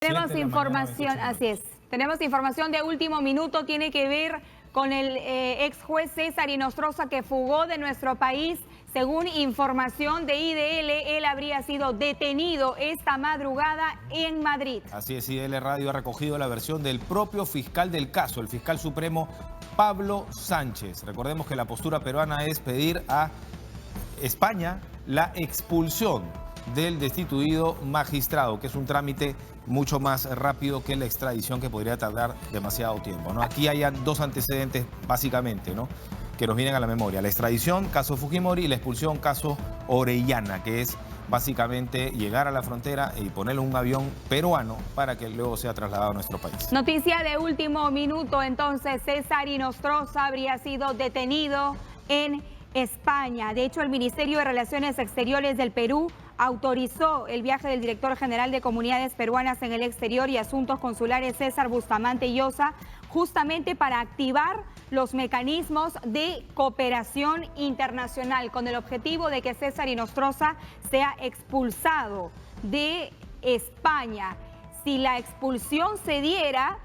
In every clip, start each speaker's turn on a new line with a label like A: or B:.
A: Tenemos información, así es. Tenemos información de último minuto, tiene que ver con el ex juez César Inostroza que fugó de nuestro país. Según información de IDL, él habría sido detenido esta madrugada en Madrid.
B: Así es, IDL Radio ha recogido la versión del propio fiscal del caso, el fiscal supremo Pablo Sánchez. Recordemos que la postura peruana es pedir a España la expulsión del destituido magistrado, que es un trámite mucho más rápido que la extradición, que podría tardar demasiado tiempo, ¿no? Aquí hay dos antecedentes, básicamente, ¿no?, que nos vienen a la memoria: la extradición, caso Fujimori, y la expulsión, caso Orellana, que es básicamente llegar a la frontera y ponerle un avión peruano para que luego sea trasladado a nuestro país.
A: Noticia de último minuto, entonces, César Inostroza habría sido detenido en España. De hecho, el Ministerio de Relaciones Exteriores del Perú autorizó el viaje del director general de Comunidades Peruanas en el Exterior y Asuntos Consulares, César Bustamante Llosa, justamente para activar los mecanismos de cooperación internacional, con el objetivo de que César Inostroza sea expulsado de España. Si la expulsión se diera,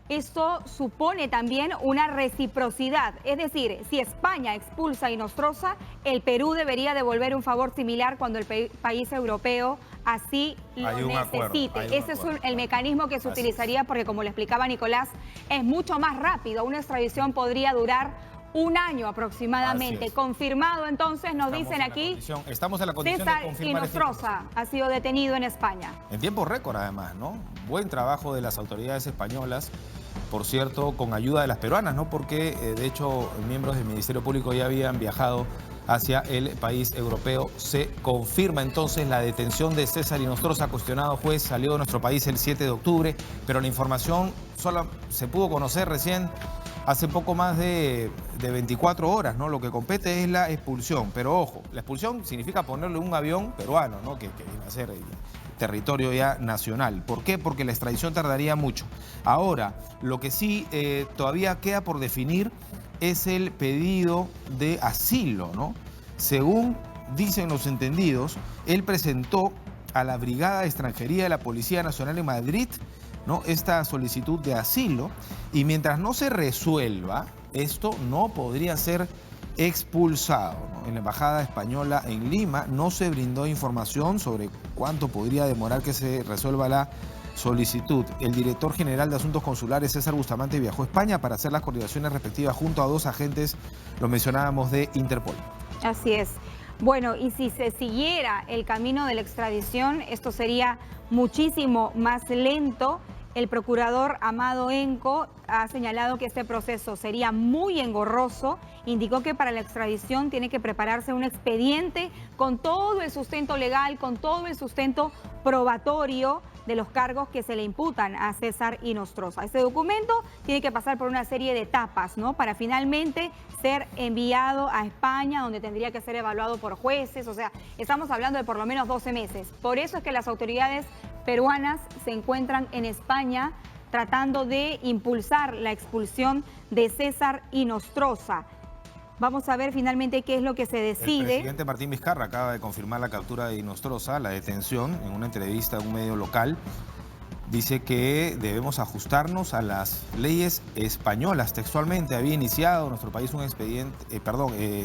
A: esto supone también una reciprocidad, es decir, si España expulsa a Inostroza, el Perú debería devolver un favor similar cuando el país europeo así lo necesite. Ese es el mecanismo que se utilizaría, porque, como le explicaba Nicolás, es mucho más rápido. Una extradición podría durar un año aproximadamente. Confirmado, entonces, nos dicen aquí,
B: estamos en la condición
A: César
B: de confirmar
A: Inostroza ha sido detenido en España.
B: En tiempo récord, además, ¿no? Buen trabajo de las autoridades españolas, por cierto, con ayuda de las peruanas, ¿no? Porque, de hecho, miembros del Ministerio Público ya habían viajado hacia el país europeo. Se confirma entonces la detención de César Inostroza, cuestionado juez, salió de nuestro país el 7 de octubre, pero la información solo se pudo conocer recién hace poco más de 24 horas, ¿no? Lo que compete es la expulsión, pero ojo, la expulsión significa ponerle un avión peruano, ¿no?, que viene a ser territorio ya nacional. ¿Por qué? Porque la extradición tardaría mucho. Ahora, lo que sí todavía queda por definir es el pedido de asilo, ¿no? Según dicen los entendidos, él presentó a la Brigada de Extranjería de la Policía Nacional en Madrid, ¿no?, esta solicitud de asilo, y mientras no se resuelva esto, no podría ser expulsado, ¿no? En la Embajada Española en Lima no se brindó información sobre cuánto podría demorar que se resuelva la solicitud. El director general de Asuntos Consulares, César Bustamante, viajó a España para hacer las coordinaciones respectivas junto a dos agentes, lo mencionábamos, de Interpol.
A: Así es. Bueno, y si se siguiera el camino de la extradición, esto sería muchísimo más lento. El procurador Amado Enco ha señalado que este proceso sería muy engorroso. Indicó que para la extradición tiene que prepararse un expediente con todo el sustento legal, con todo el sustento probatorio de los cargos que se le imputan a César Inostroza. Este documento tiene que pasar por una serie de etapas, ¿no?, para finalmente ser enviado a España, donde tendría que ser evaluado por jueces. O sea, estamos hablando de por lo menos 12 meses. Por eso es que las autoridades peruanas se encuentran en España tratando de impulsar la expulsión de César Inostroza. Vamos a ver finalmente qué es lo que se decide.
B: El presidente Martín Vizcarra acaba de confirmar la captura de Inostroza, la detención, en una entrevista a un medio local. Dice que debemos ajustarnos a las leyes españolas. Textualmente, había iniciado nuestro país un expediente,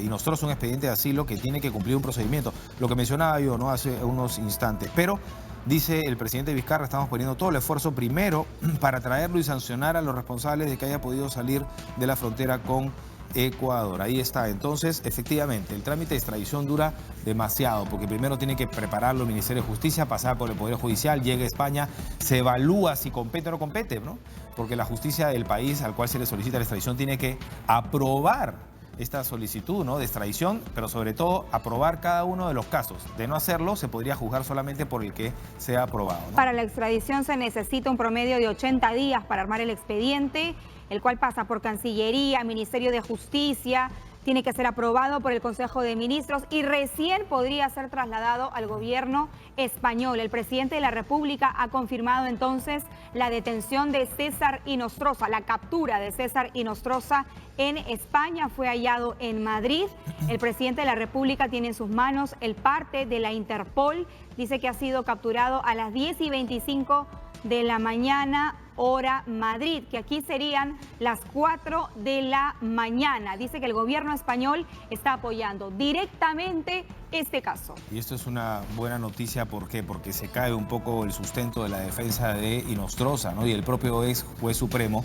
B: Inostroza, un expediente de asilo que tiene que cumplir un procedimiento. Lo que mencionaba yo, ¿no?, hace unos instantes. Pero, dice el presidente Vizcarra, estamos poniendo todo el esfuerzo primero para traerlo y sancionar a los responsables de que haya podido salir de la frontera con Ecuador. Ahí está. Entonces, efectivamente, el trámite de extradición dura demasiado, porque primero tiene que prepararlo el Ministerio de Justicia, pasar por el Poder Judicial, llega a España, se evalúa si compete o no compete, ¿no? Porque la justicia del país al cual se le solicita la extradición tiene que aprobar esta solicitud, ¿no?, de extradición, pero sobre todo aprobar cada uno de los casos. De no hacerlo, se podría juzgar solamente por el que sea aprobado, ¿no?
A: Para la extradición se necesita un promedio de 80 días para armar el expediente, el cual pasa por Cancillería, Ministerio de Justicia, tiene que ser aprobado por el Consejo de Ministros y recién podría ser trasladado al gobierno español. El presidente de la República ha confirmado entonces la detención de César Inostroza, la captura de César Inostroza en España. Fue hallado en Madrid. El presidente de la República tiene en sus manos el parte de la Interpol. Dice que ha sido capturado a las 10:25 de la mañana, hora Madrid, que aquí serían las 4 de la mañana. Dice que el gobierno español está apoyando directamente este caso.
B: Y esto es una buena noticia, ¿por qué? Porque se cae un poco el sustento de la defensa de Inostroza, ¿no? Y el propio ex juez supremo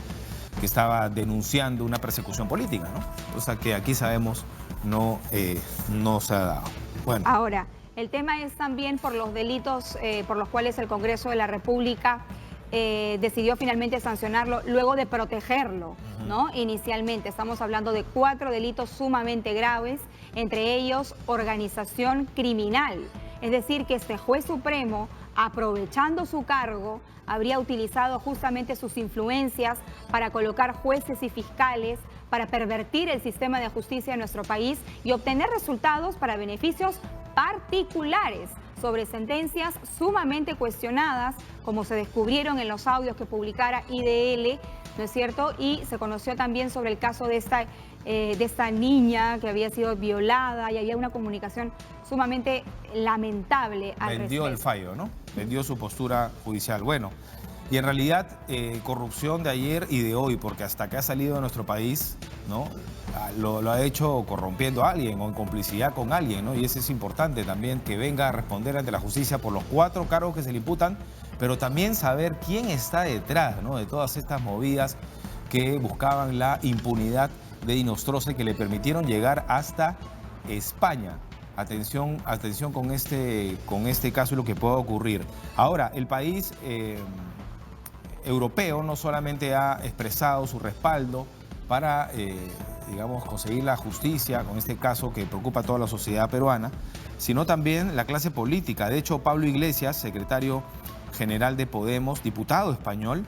B: que estaba denunciando una persecución política, ¿no? O sea que aquí sabemos no se ha dado. Bueno.
A: Ahora, el tema es también por los delitos por los cuales el Congreso de la República decidió finalmente sancionarlo luego de protegerlo, ¿no? Inicialmente estamos hablando de 4 delitos sumamente graves, entre ellos organización criminal. Es decir, que este juez supremo, aprovechando su cargo, habría utilizado justamente sus influencias para colocar jueces y fiscales, para pervertir el sistema de justicia de nuestro país y obtener resultados para beneficios particulares sobre sentencias sumamente cuestionadas, como se descubrieron en los audios que publicara IDL, ¿no es cierto? Y se conoció también sobre el caso de esta niña que había sido violada y había una comunicación sumamente lamentable al respecto.
B: Vendió el fallo, ¿no? Vendió su postura judicial. Bueno, y en realidad corrupción de ayer y de hoy, porque hasta que ha salido de nuestro país, ¿no? Lo ha hecho corrompiendo a alguien o en complicidad con alguien, ¿no? Y eso es importante también, que venga a responder ante la justicia por los 4 cargos que se le imputan, pero también saber quién está detrás, ¿no? De todas estas movidas que buscaban la impunidad de Inostroza y que le permitieron llegar hasta España. Atención con este caso y lo que pueda ocurrir. Ahora, el país europeo no solamente ha expresado su respaldo para, digamos, conseguir la justicia con este caso que preocupa a toda la sociedad peruana, sino también la clase política. De hecho, Pablo Iglesias, secretario general de Podemos, diputado español,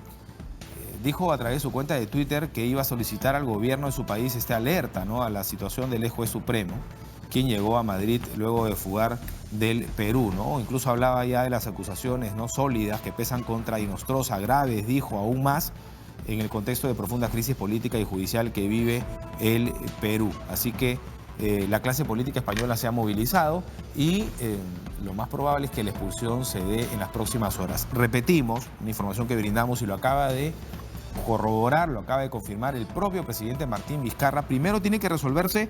B: dijo a través de su cuenta de Twitter que iba a solicitar al gobierno de su país esta alerta, ¿no?, a la situación del ex juez supremo, quien llegó a Madrid luego de fugar del Perú, ¿no? Incluso hablaba ya de las acusaciones, ¿no?, sólidas que pesan contra Inostroza, graves, dijo, aún más, en el contexto de profunda crisis política y judicial que vive el Perú. Así que la clase política española se ha movilizado y lo más probable es que la expulsión se dé en las próximas horas. Repetimos, una información que brindamos y lo acaba de corroborar, lo acaba de confirmar el propio presidente Martín Vizcarra. Primero tiene que resolverse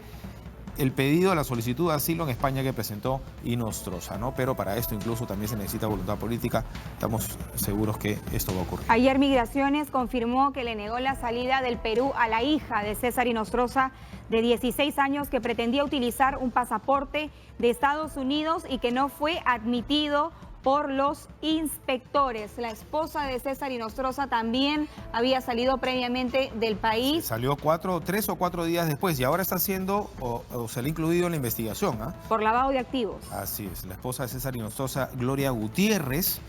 B: el pedido de la solicitud de asilo en España que presentó Inostroza, ¿no? Pero para esto incluso también se necesita voluntad política. Estamos seguros que esto va a ocurrir.
A: Ayer Migraciones confirmó que le negó la salida del Perú a la hija de César Inostroza, de 16 años, que pretendía utilizar un pasaporte de Estados Unidos y que no fue admitido por los inspectores. La esposa de César Inostroza también había salido previamente del país.
B: Salió 3 o 4 días después y ahora está siendo, o se le ha incluido en la investigación, ¿ah?
A: Por lavado de activos.
B: Así es, la esposa de César Inostroza, Gloria Gutiérrez,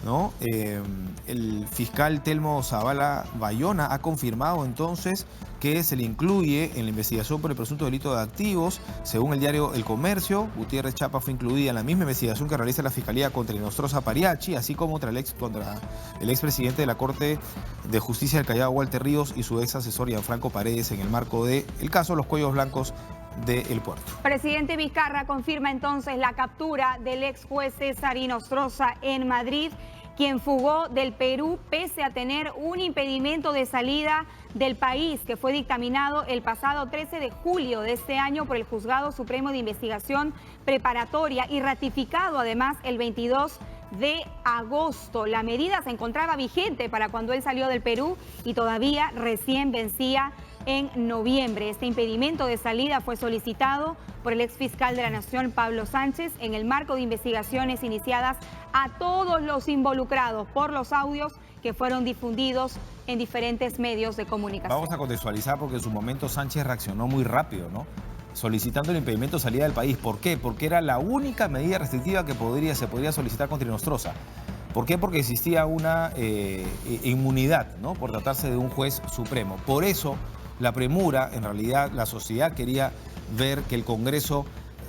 B: ¿no? El fiscal Telmo Zavala Bayona ha confirmado entonces que se le incluye en la investigación por el presunto delito de activos. Según el diario El Comercio, Gutiérrez Chapa fue incluida en la misma investigación que realiza la Fiscalía contra Inostroza Pariachi, así como contra el expresidente de la Corte de Justicia del Callao, Walter Ríos, y su ex asesor Gianfranco Paredes, en el marco del caso Los Cuellos Blancos del Puerto.
A: Presidente Vizcarra confirma entonces la captura del ex juez César Inostroza en Madrid, quien fugó del Perú pese a tener un impedimento de salida del país que fue dictaminado el pasado 13 de julio de este año por el Juzgado Supremo de Investigación Preparatoria y ratificado además el 22 de agosto. La medida se encontraba vigente para cuando él salió del Perú y todavía recién vencía en noviembre. Este impedimento de salida fue solicitado por el exfiscal de la Nación, Pablo Sánchez, en el marco de investigaciones iniciadas a todos los involucrados por los audios que fueron difundidos en diferentes medios de comunicación.
B: Vamos a contextualizar porque en su momento Sánchez reaccionó muy rápido, ¿no?, solicitando el impedimento de salida del país. ¿Por qué? Porque era la única medida restrictiva que se podría solicitar contra Inostroza. ¿Por qué? Porque existía una inmunidad, ¿no?, por tratarse de un juez supremo. Por eso la premura, en realidad la sociedad quería ver que el Congreso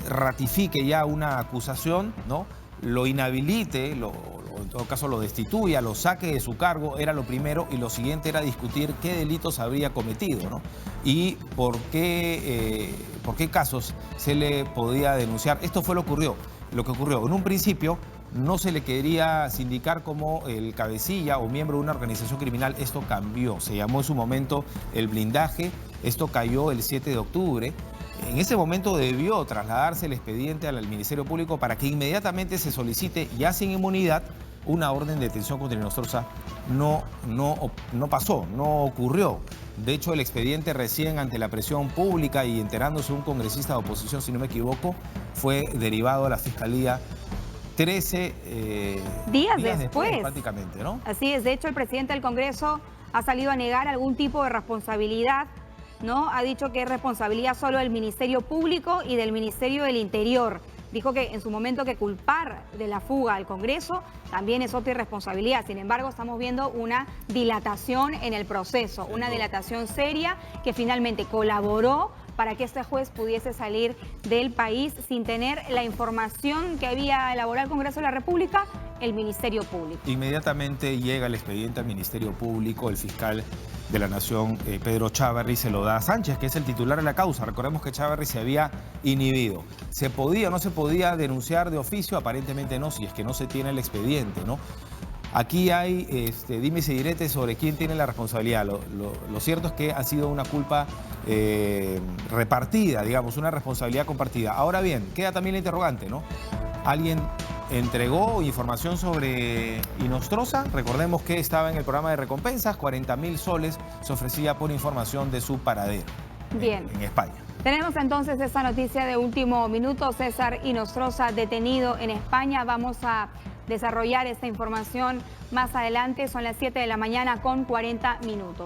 B: ratifique ya una acusación, ¿no? Lo inhabilite, en todo caso lo destituya, lo saque de su cargo, era lo primero, y lo siguiente era discutir qué delitos habría cometido, ¿no? Y por qué casos se le podía denunciar. Esto fue lo que ocurrió. En un principio no se le quería sindicar como el cabecilla o miembro de una organización criminal. Esto cambió, se llamó en su momento el blindaje, esto cayó el 7 de octubre. En ese momento debió trasladarse el expediente al Ministerio Público para que inmediatamente se solicite, ya sin inmunidad, una orden de detención contra Inostroza. No pasó, no ocurrió. De hecho, el expediente, recién ante la presión pública y enterándose un congresista de oposición, si no me equivoco, fue derivado a la Fiscalía 13
A: días después,
B: prácticamente, ¿no?
A: Así es. De hecho, el presidente del Congreso ha salido a negar algún tipo de responsabilidad, ¿no? Ha dicho que es responsabilidad solo del Ministerio Público y del Ministerio del Interior. Dijo que en su momento que culpar de la fuga al Congreso también es otra irresponsabilidad. Sin embargo, estamos viendo una dilatación en el proceso, una dilatación seria que finalmente colaboró para que este juez pudiese salir del país sin tener la información que había elaborado el Congreso de la República, el Ministerio Público.
B: Inmediatamente llega el expediente al Ministerio Público, el fiscal de la Nación, Pedro Chávarri, se lo da a Sánchez, que es el titular de la causa. Recordemos que Chávarri se había inhibido. ¿Se podía o no se podía denunciar de oficio? Aparentemente no, si es que no se tiene el expediente, ¿no? Aquí hay dimes y diretes sobre quién tiene la responsabilidad. Lo cierto es que ha sido una culpa repartida, digamos, una responsabilidad compartida. Ahora bien, queda también la interrogante, ¿no? ¿Alguien entregó información sobre Inostroza? Recordemos que estaba en el programa de recompensas, 40.000 soles se ofrecía por información de su paradero.
A: Bien.
B: En España.
A: Tenemos entonces esta noticia de último minuto. César Inostroza detenido en España. Vamos a desarrollar esta información más adelante. Son las 7 de la mañana con 40 minutos.